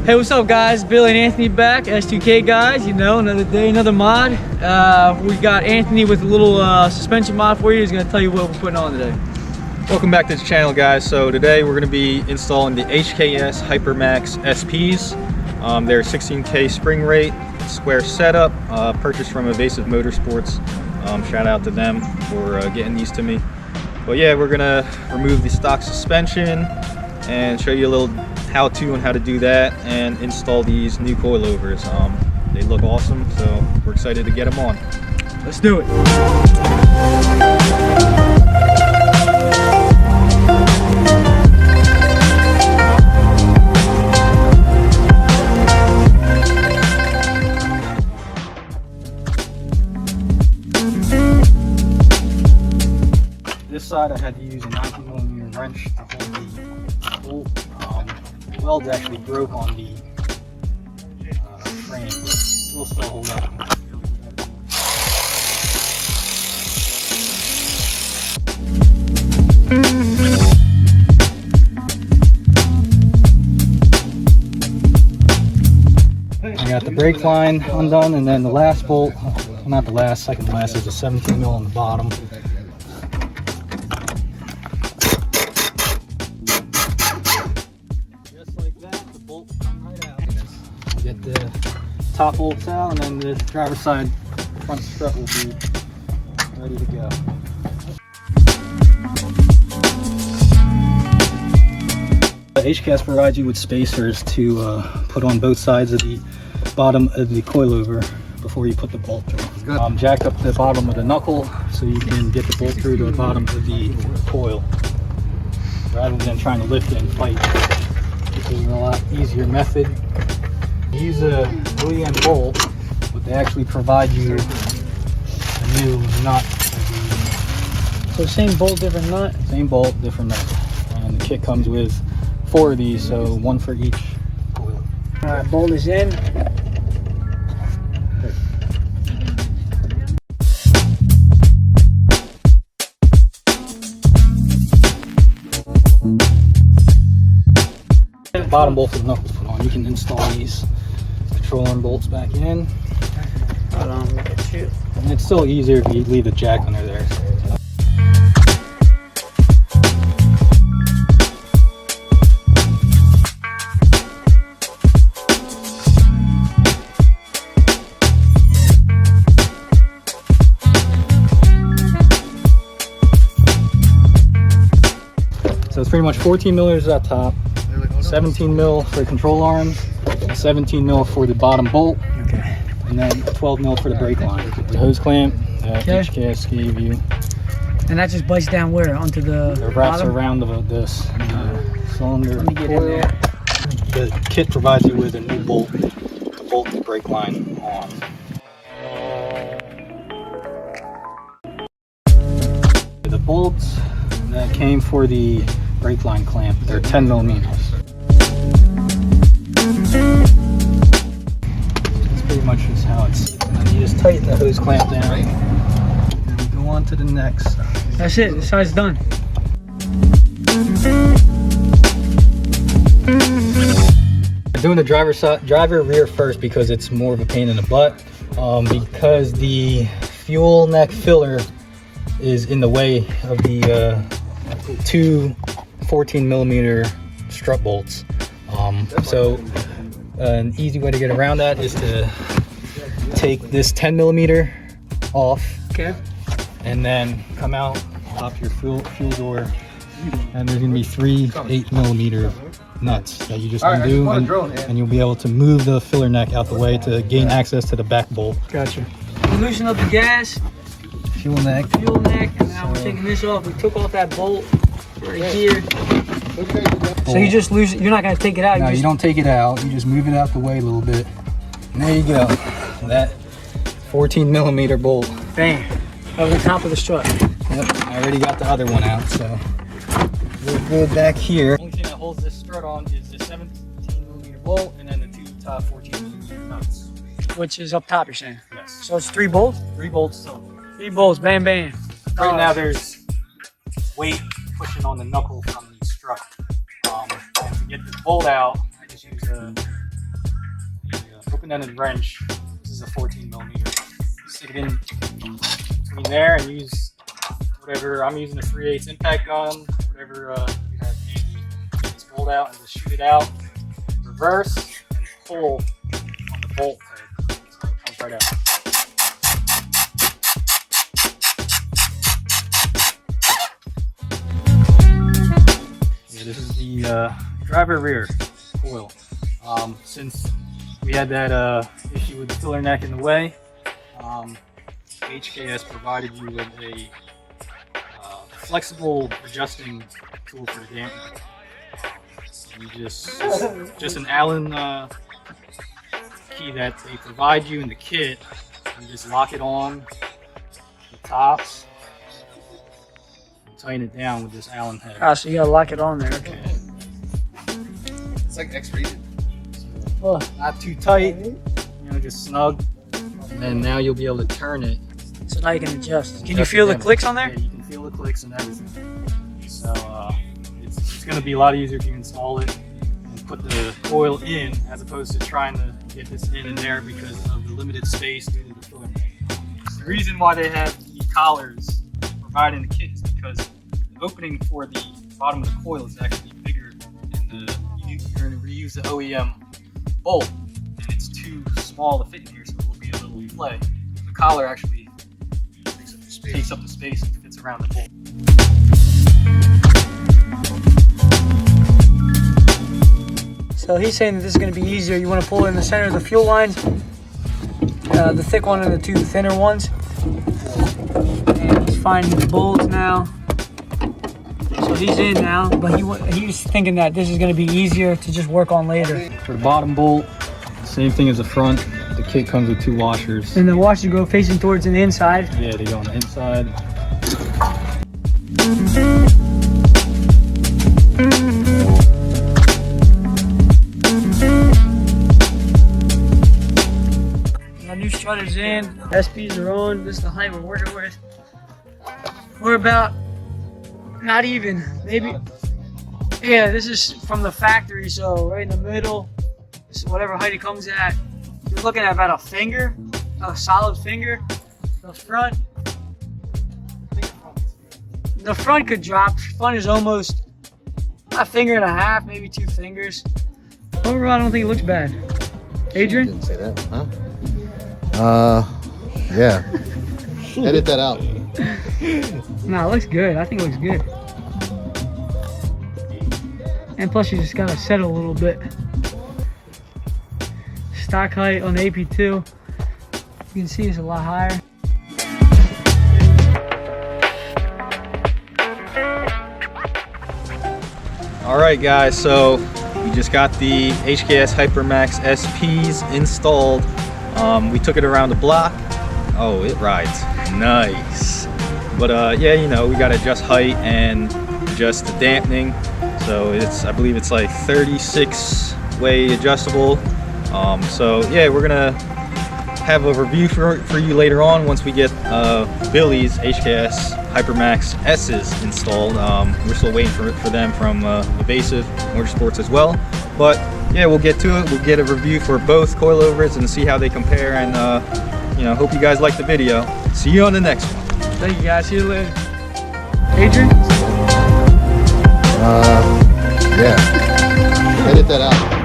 Hey, what's up guys? Billy and Anthony back, S2K guys, you know, another day, another mod. We got Anthony with a little suspension mod for you. He's gonna tell you what we're putting on today. Welcome back to the channel guys. So today we're gonna be installing the HKS Hipermax SPs. They're 16K spring rate, square setup, purchased from Evasive Motorsports. Shout out to them for getting these to me. But yeah, we're gonna remove the stock suspension and show you a little how-to on how to do that and install these new coilovers. They look awesome, so we're excited to get them on. Let's do it. This side I had to use a 19mm wrench to hold the bolt. The weld actually broke on the frame, but it will still hold up. I got the brake line undone, and then the last bolt, well, not the last, second last, is a 17mm on the bottom. Get the top bolts out, and then the driver's side front strut will be ready to go. HKS provides you with spacers to put on both sides of the bottom of the coilover before you put the bolt through. Jack up the bottom of the knuckle so you can get the bolt through to the bottom of the coil rather than trying to lift it and fight. This is a lot easier method. Use a OEM bolt, but they actually provide you a new nut. So same bolt, different nut? Same bolt, different nut. And the kit comes with 4 of these, so 1 for each coil. Alright, bolt is in. Bottom bolt of the knuckles put on. You can install these control arm bolts back in. Hold on, look at you. And it's still easier if you leave the jack under there. So it's pretty much 14 milliliters at top, 17 mil for the control arms, 17 mil for the bottom bolt, Okay. and then 12 mil for the brake line. The hose clamp that HKS gave you. And that just bites down where? Onto the It wraps bottom? around this cylinder. Let me get in there. The kit provides you with a new bolt to bolt the brake line on. The bolts that came for the brake line clamp, they're 10 millimeters. That's pretty much just how it's. And you just tighten the hose clamp down, and we go on to the next. That's it, the side's done. I'm doing the driver rear first because it's more of a pain in the butt. Because the fuel neck filler is in the way of the two 14 millimeter strut bolts. So an easy way to get around that is to take this 10 millimeter off, Okay. and then come out, pop your fuel door, and there's gonna be 3 8 millimeter nuts that you just undo, and you'll be able to move the filler neck out the way to gain access to the back bolt. Gotcha. We loosen up the gas, Fuel neck. fuel neck, and now we're taking this off. We took off that bolt right here. So you just lose it, you're not gonna take it out. No, You you don't take it out. You just move it out the way a little bit. And there you go. That 14 millimeter bolt. bam, over the top of the strut. Yep, I already got the other one out, so we're good back here. The only thing that holds this strut on is the 17 millimeter bolt, and then the 2 top 14 millimeter nuts. Which is up top, you're saying? Yes. So it's 3 bolts? 3 bolts total. 3 bolts, bam, bam. Right now there's weight pushing on the knuckle from the strut. And to get the bolt out, I just use a open-ended wrench. This is a 14 millimeter. Stick it in between there and use whatever. I'm using a 3/8 impact gun, whatever you have handy. Just fold out and just shoot it out. Reverse and pull on the bolt head. So it comes right out. Yeah, this is the driver rear coil. Since we had that issue with the filler neck in the way, HKS provided you with a flexible adjusting tool for the dampening. You just an Allen key that they provide you in the kit. You just lock it on the tops and tighten it down with this Allen head. Ah, so you gotta lock it on there. Okay. It's like X-rated. Oh, not too tight, you know, just snug. And then now you'll be able to turn it. So now you can adjust. Can you feel the clicks on there? Yeah, you can feel the clicks and everything. So it's going to be a lot easier if you install it and put the coil in, as opposed to trying to get this in and there because of the limited space due to the filler. The reason why they have the collars provided in the kit is because the opening for the bottom of the coil is actually bigger than you're going to reuse the OEM bolt, and it's too small to fit in here, so it will be a little play. The collar actually takes up the space and fits around the bolt. So he's saying that this is going to be easier. You want to pull it in the center of the fuel line, the thick one and the two thinner ones. And he's finding the bolts now. So he's in now, but he was thinking that this is going to be easier to just work on later. For the bottom bolt, same thing as the front. The kit comes with 2 washers. And the washers go facing towards the inside. Yeah, they go on the inside. My new strutter's in, SPs are on. This is the height we're working with. We're about, not even, maybe, yeah, this is from the factory, so right in the middle, so whatever height it comes at, you're looking at about a finger, a solid finger. The front could drop. Front is almost a finger and a half, maybe 2 fingers. Overall, I don't think it looks bad. Adrian? Didn't say that, huh? Yeah. Edit that out. No, it looks good. I think it looks good. And plus, you just gotta settle a little bit. Stock height on the AP2, you can see it's a lot higher. All right, guys, so we just got the HKS Hipermax SPs installed. We took it around the block. Oh, it rides nice. But yeah, you know, we got to adjust height and adjust the dampening. So I believe it's like 36 way adjustable. So yeah, we're gonna have a review for you later on once we get Billy's HKS Hipermax S's installed. We're still waiting for them from Evasive Motorsports as well. But yeah, we'll get to it. We'll get a review for both coilovers and see how they compare. And you know, hope you guys like the video. See you on the next one. Thank you guys. See you later. Adrian? Yeah. Edit that out.